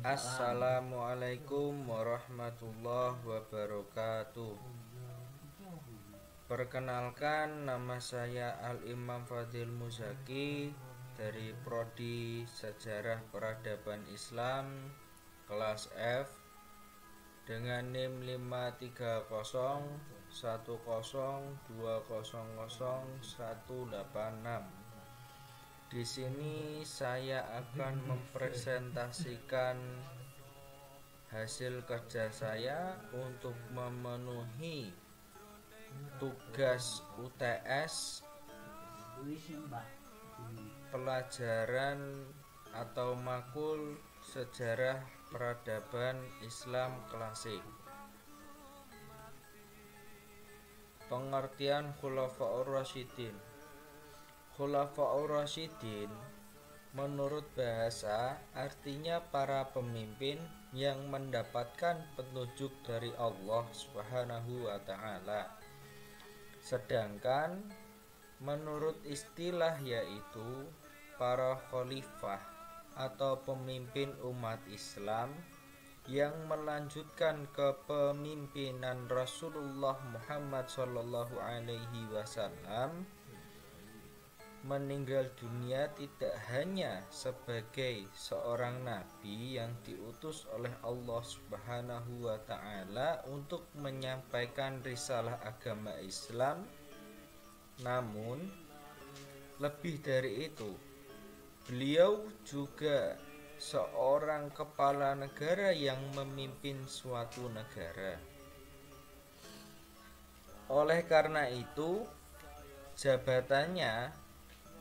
Assalamualaikum warahmatullahi wabarakatuh. Perkenalkan, nama saya Al-Imam Fadil Muzaki dari Prodi Sejarah Peradaban Islam kelas F dengan NIM 5301020000186. Di sini saya akan mempresentasikan hasil kerja saya untuk memenuhi tugas UTS pelajaran atau makul sejarah peradaban Islam klasik. Pengertian Khulafaur Rasyidin. Khulafaur Rasyidin menurut bahasa artinya para pemimpin yang mendapatkan petunjuk dari Allah Subhanahu wa taala. Sedangkan menurut istilah yaitu para khalifah atau pemimpin umat Islam yang melanjutkan kepemimpinan Rasulullah Muhammad SAW meninggal dunia tidak hanya sebagai seorang nabi yang diutus oleh Allah Subhanahu wa taala untuk menyampaikan risalah agama Islam, namun lebih dari itu, beliau juga seorang kepala negara yang memimpin suatu negara. Oleh karena itu, jabatannya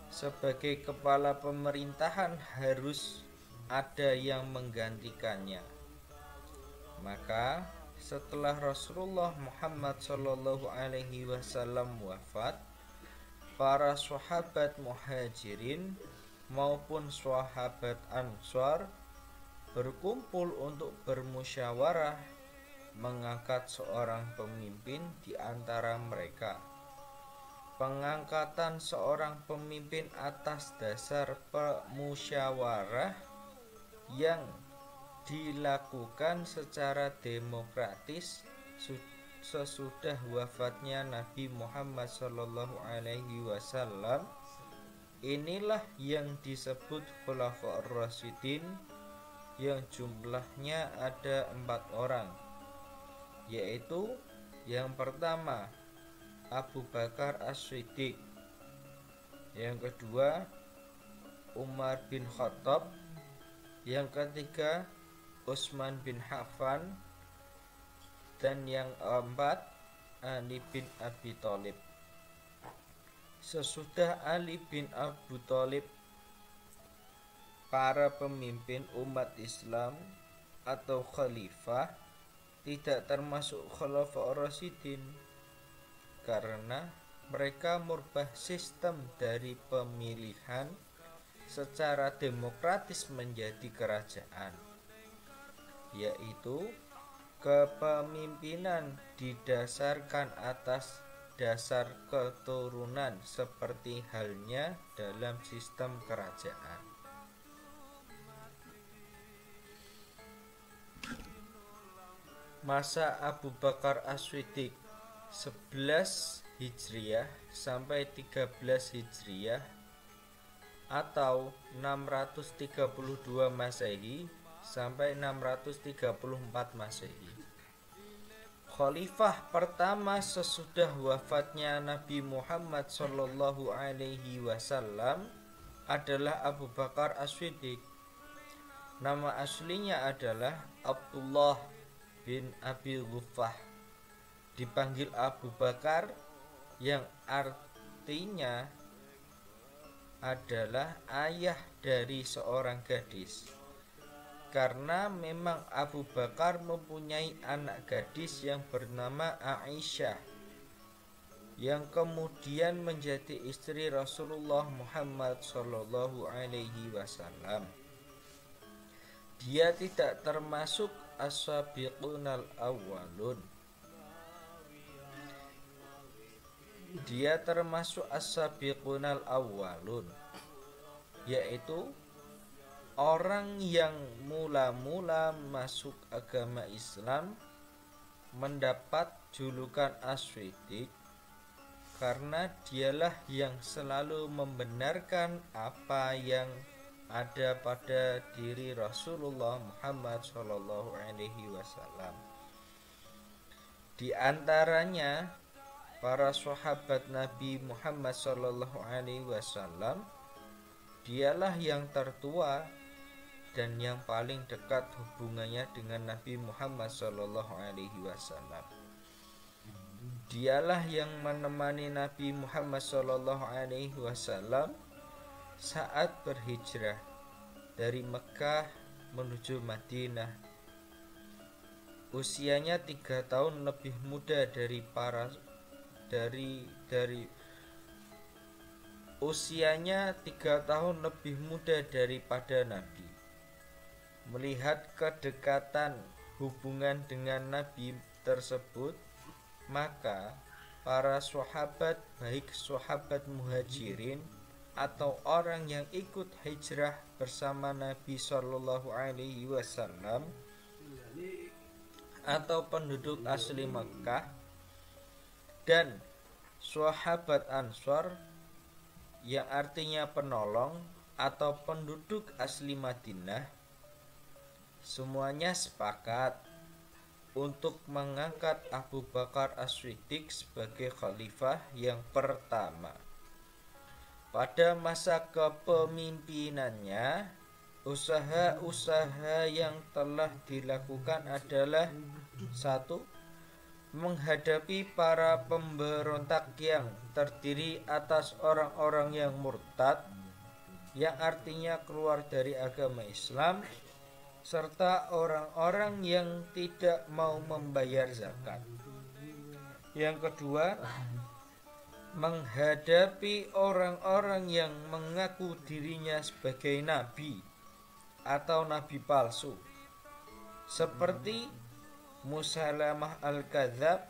sebagai kepala pemerintahan harus ada yang menggantikannya. Maka setelah Rasulullah Muhammad SAW wafat, para sahabat muhajirin maupun sahabat ansar berkumpul untuk bermusyawarah mengangkat seorang pemimpin di antara mereka. Pengangkatan seorang pemimpin atas dasar musyawarah yang dilakukan secara demokratis sesudah wafatnya Nabi Muhammad SAW. Inilah yang disebut Khulafaur Rasyidin, yang jumlahnya ada 4 orang, yaitu yang pertama Abu Bakar As-Siddiq, yang kedua Umar bin Khattab, yang ketiga Utsman bin Affan, dan yang keempat Ali bin Abi Thalib. Sesudah Ali bin Abi Thalib, para pemimpin umat Islam atau khalifah tidak termasuk Khulafaur Rasyidin karena mereka merubah sistem dari pemilihan secara demokratis menjadi kerajaan, yaitu kepemimpinan didasarkan atas dasar keturunan seperti halnya dalam sistem kerajaan. Masa Abu Bakar As-Siddiq 11 Hijriah sampai 13 Hijriah atau 632 Masehi sampai 634 Masehi. Khalifah pertama sesudah wafatnya Nabi Muhammad SAW adalah Abu Bakar As-Siddiq. Nama aslinya adalah Abdullah bin Abi Ghuffah, dipanggil Abu Bakar, yang artinya adalah ayah dari seorang gadis. Karena memang Abu Bakar mempunyai anak gadis yang bernama Aisyah, yang kemudian menjadi istri Rasulullah Muhammad SAW. Dia tidak termasuk as-sabiqunal awwalun. Dia termasuk as-sabiqunal awwalun, yaitu orang yang mula-mula masuk agama Islam mendapat julukan As-Siddiq karena dialah yang selalu membenarkan apa yang ada pada diri Rasulullah Muhammad SAW. Di antaranya para sahabat Nabi Muhammad SAW, dialah yang tertua dan yang paling dekat hubungannya dengan Nabi Muhammad SAW. Dialah yang menemani Nabi Muhammad SAW saat berhijrah dari Mekah menuju Madinah. Usianya 3 tahun lebih muda usianya 3 tahun lebih muda daripada Nabi. Melihat kedekatan hubungan dengan Nabi tersebut, maka para sahabat, baik sahabat muhajirin atau orang yang ikut hijrah bersama Nabi SAW atau penduduk asli Mekah dan sahabat Ansor yang artinya penolong atau penduduk asli Madinah, semuanya sepakat untuk mengangkat Abu Bakar As-Siddiq sebagai khalifah yang pertama. Pada masa kepemimpinannya, usaha-usaha yang telah dilakukan adalah: 1. Menghadapi para pemberontak yang terdiri atas orang-orang yang murtad, yang artinya keluar dari agama Islam, serta orang-orang yang tidak mau membayar zakat. Yang kedua, menghadapi orang-orang yang mengaku dirinya sebagai nabi atau nabi palsu, seperti Musailamah al-Kadzab,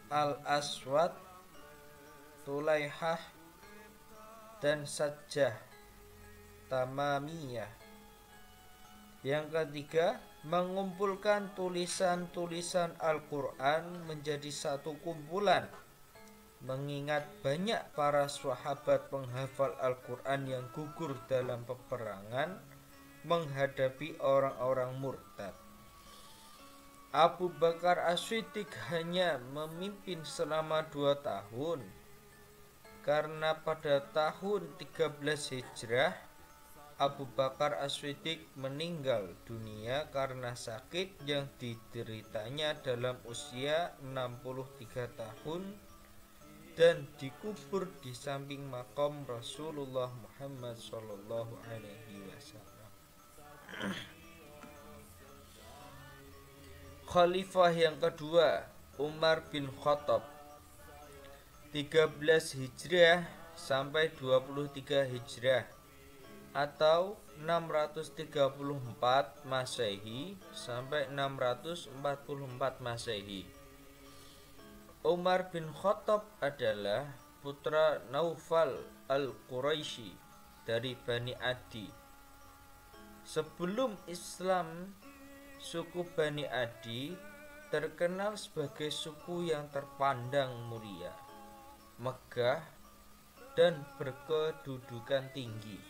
Al-Aswad, Tulaihah, dan Sajjah Tamamiyah. Yang ketiga, mengumpulkan tulisan-tulisan Al-Quran menjadi satu kumpulan, mengingat banyak para sahabat penghafal Al-Quran yang gugur dalam peperangan menghadapi orang-orang murtad. Abu Bakar As-Siddiq hanya memimpin selama 2 tahun, karena pada tahun 13 Hijrah Abu Bakar As-Siddiq meninggal dunia karena sakit yang dideritanya dalam usia 63 tahun dan dikubur di samping makam Rasulullah Muhammad SAW. Khalifah yang kedua, Umar bin Khattab, 13 Hijriah sampai 23 Hijriah atau 634 Masehi sampai 644 Masehi. Umar bin Khattab adalah putra Naufal al-Quraisy dari Bani Adi. Sebelum Islam, suku Bani Adi terkenal sebagai suku yang terpandang mulia, megah, dan berkedudukan tinggi.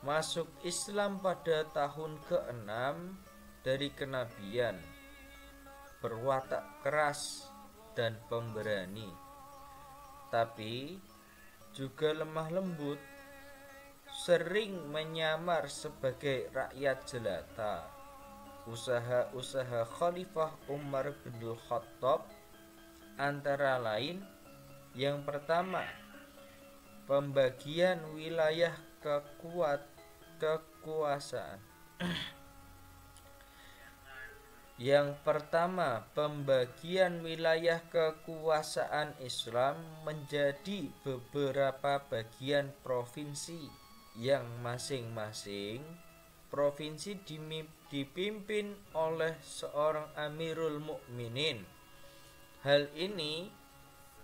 Masuk Islam pada tahun ke-6 dari kenabian, berwatak keras dan pemberani, tapi juga lemah lembut, sering menyamar sebagai rakyat jelata. Usaha-usaha Khalifah Umar bin Khattab antara lain: yang pertama, pembagian wilayah kekuasaan. Yang pertama, pembagian wilayah kekuasaan Islam menjadi beberapa bagian provinsi yang masing-masing provinsi dipimpin oleh seorang Amirul Mukminin. Hal ini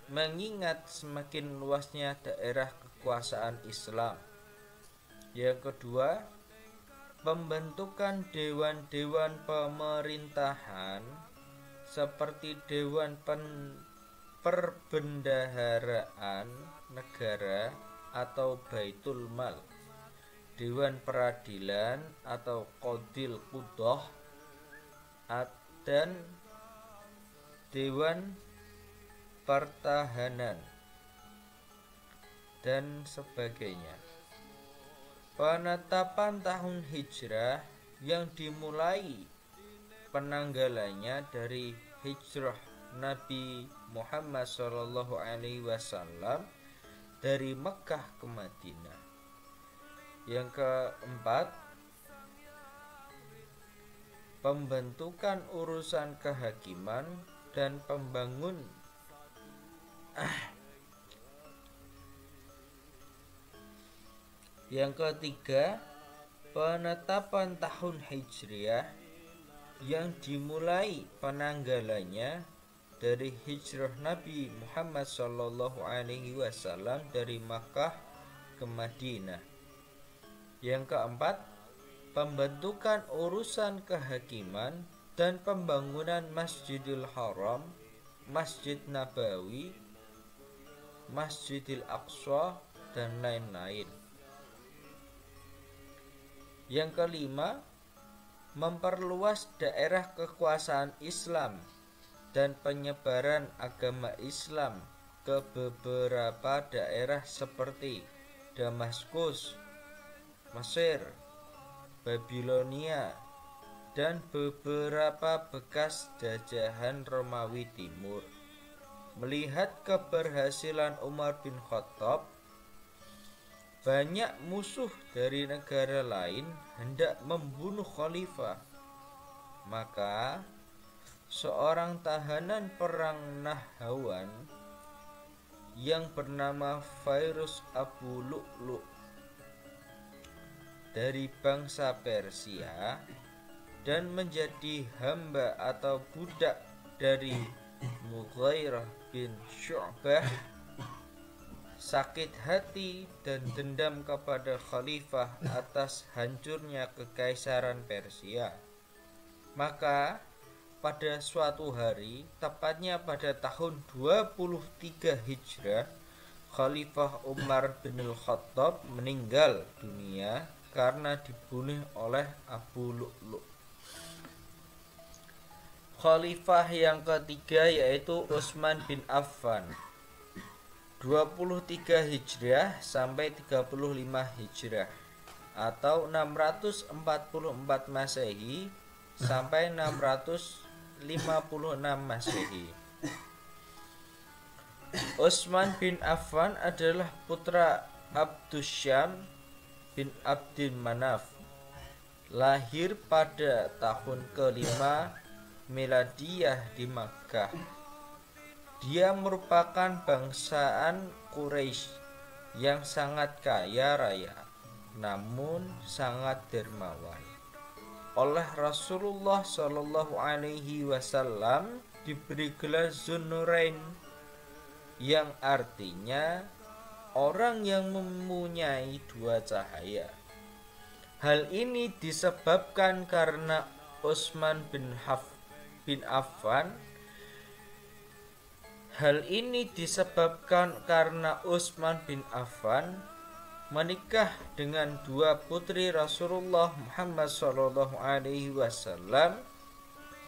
mengingat semakin luasnya daerah kekuasaan Islam. Yang kedua, pembentukan dewan-dewan pemerintahan seperti Dewan Perbendaharaan Negara atau Baitul Mal, Dewan Peradilan atau Qadil Qudah, dan Dewan Pertahanan dan sebagainya. Penetapan tahun hijrah yang dimulai penanggalannya dari hijrah Nabi Muhammad SAW dari Mekkah ke Madinah. Yang keempat, pembentukan urusan kehakiman dan Yang ketiga, penetapan tahun hijriah yang dimulai penanggalannya dari hijrah Nabi Muhammad SAW dari Makkah ke Madinah. Yang keempat, pembentukan urusan kehakiman dan pembangunan Masjidil Haram, Masjid Nabawi, Masjidil Aqsa, dan lain-lain. Yang kelima, memperluas daerah kekuasaan Islam dan penyebaran agama Islam ke beberapa daerah seperti Damaskus, Mesir, Babilonia, dan beberapa bekas jajahan Romawi Timur. Melihat keberhasilan Umar bin Khattab, banyak musuh dari negara lain hendak membunuh khalifah. Maka seorang tahanan perang Nahrawan yang bernama Fairuz Abu Lu'lu' dari bangsa Persia dan menjadi hamba atau budak dari Mughirah bin Syu'bah, sakit hati dan dendam kepada khalifah atas hancurnya kekaisaran Persia. Maka pada suatu hari, tepatnya pada tahun 23 Hijrah, Khalifah Umar bin Khattab meninggal dunia karena dibunuh oleh Abu Lu'lu'. Khalifah yang ketiga yaitu Utsman bin Affan, 23 Hijriah sampai 35 Hijriah atau 644 Masehi sampai 656 Masehi. Utsman bin Affan adalah putra Abdussyam bin Abdul Manaf, lahir pada tahun ke-5 Miladiyah di Makkah. Dia merupakan bangsaan Quraisy yang sangat kaya raya, namun sangat dermawan. Oleh Rasulullah SAW diberi gelar Zunnurain, yang artinya orang yang mempunyai dua cahaya. Hal ini disebabkan karena Utsman bin Affan menikah dengan dua putri Rasulullah Muhammad SAW,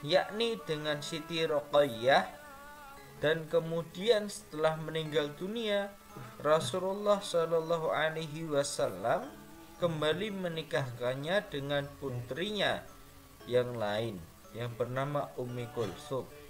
yakni dengan Siti Ruqayyah, dan kemudian setelah meninggal dunia Rasulullah SAW kembali menikahkannya dengan putrinya yang lain yang bernama Ummi Kulsum.